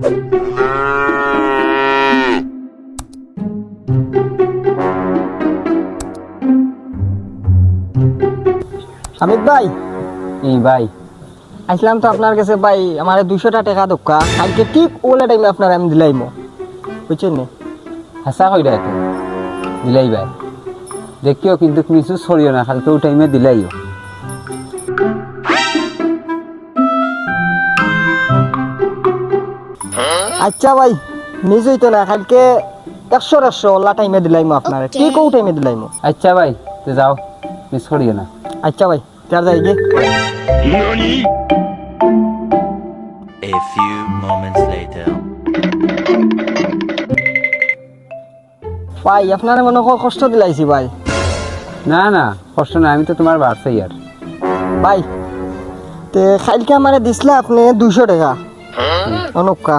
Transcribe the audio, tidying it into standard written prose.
হামিদ ভাই, এই ভাই আসলাম তো আপনার কাছে ভাই। আমার 200টা টাকা দোকা কালকে ঠিক ওলা টাইমে আপনার আমি দিলাইমো, বুঝছেন না? হাসা কইরা তো দিলাই ভাই, দেখিও কিন্তু কিছু ছড়িও না, কালকে ও টাইমে দিলাইও। আচ্ছা ভাই, মিস হইতো না, কালকে 100 ওলা টাইমে দিলাইমো আপনার, ঠিক ও টাইমে দিলাইমো। আচ্ছা ভাই, তো যাও, মিস করিও না। আচ্ছা ভাই, তার যাই গে। A few moments later. ভাই আপনার মনে হয় কষ্ট দিলাইছি ভাই। না না, কষ্ট না, আমি তো তোমার বাড়ছাই আর। ভাই তে কালকে আমারে দিছিলা আপনি 200 টাকা অনুকা।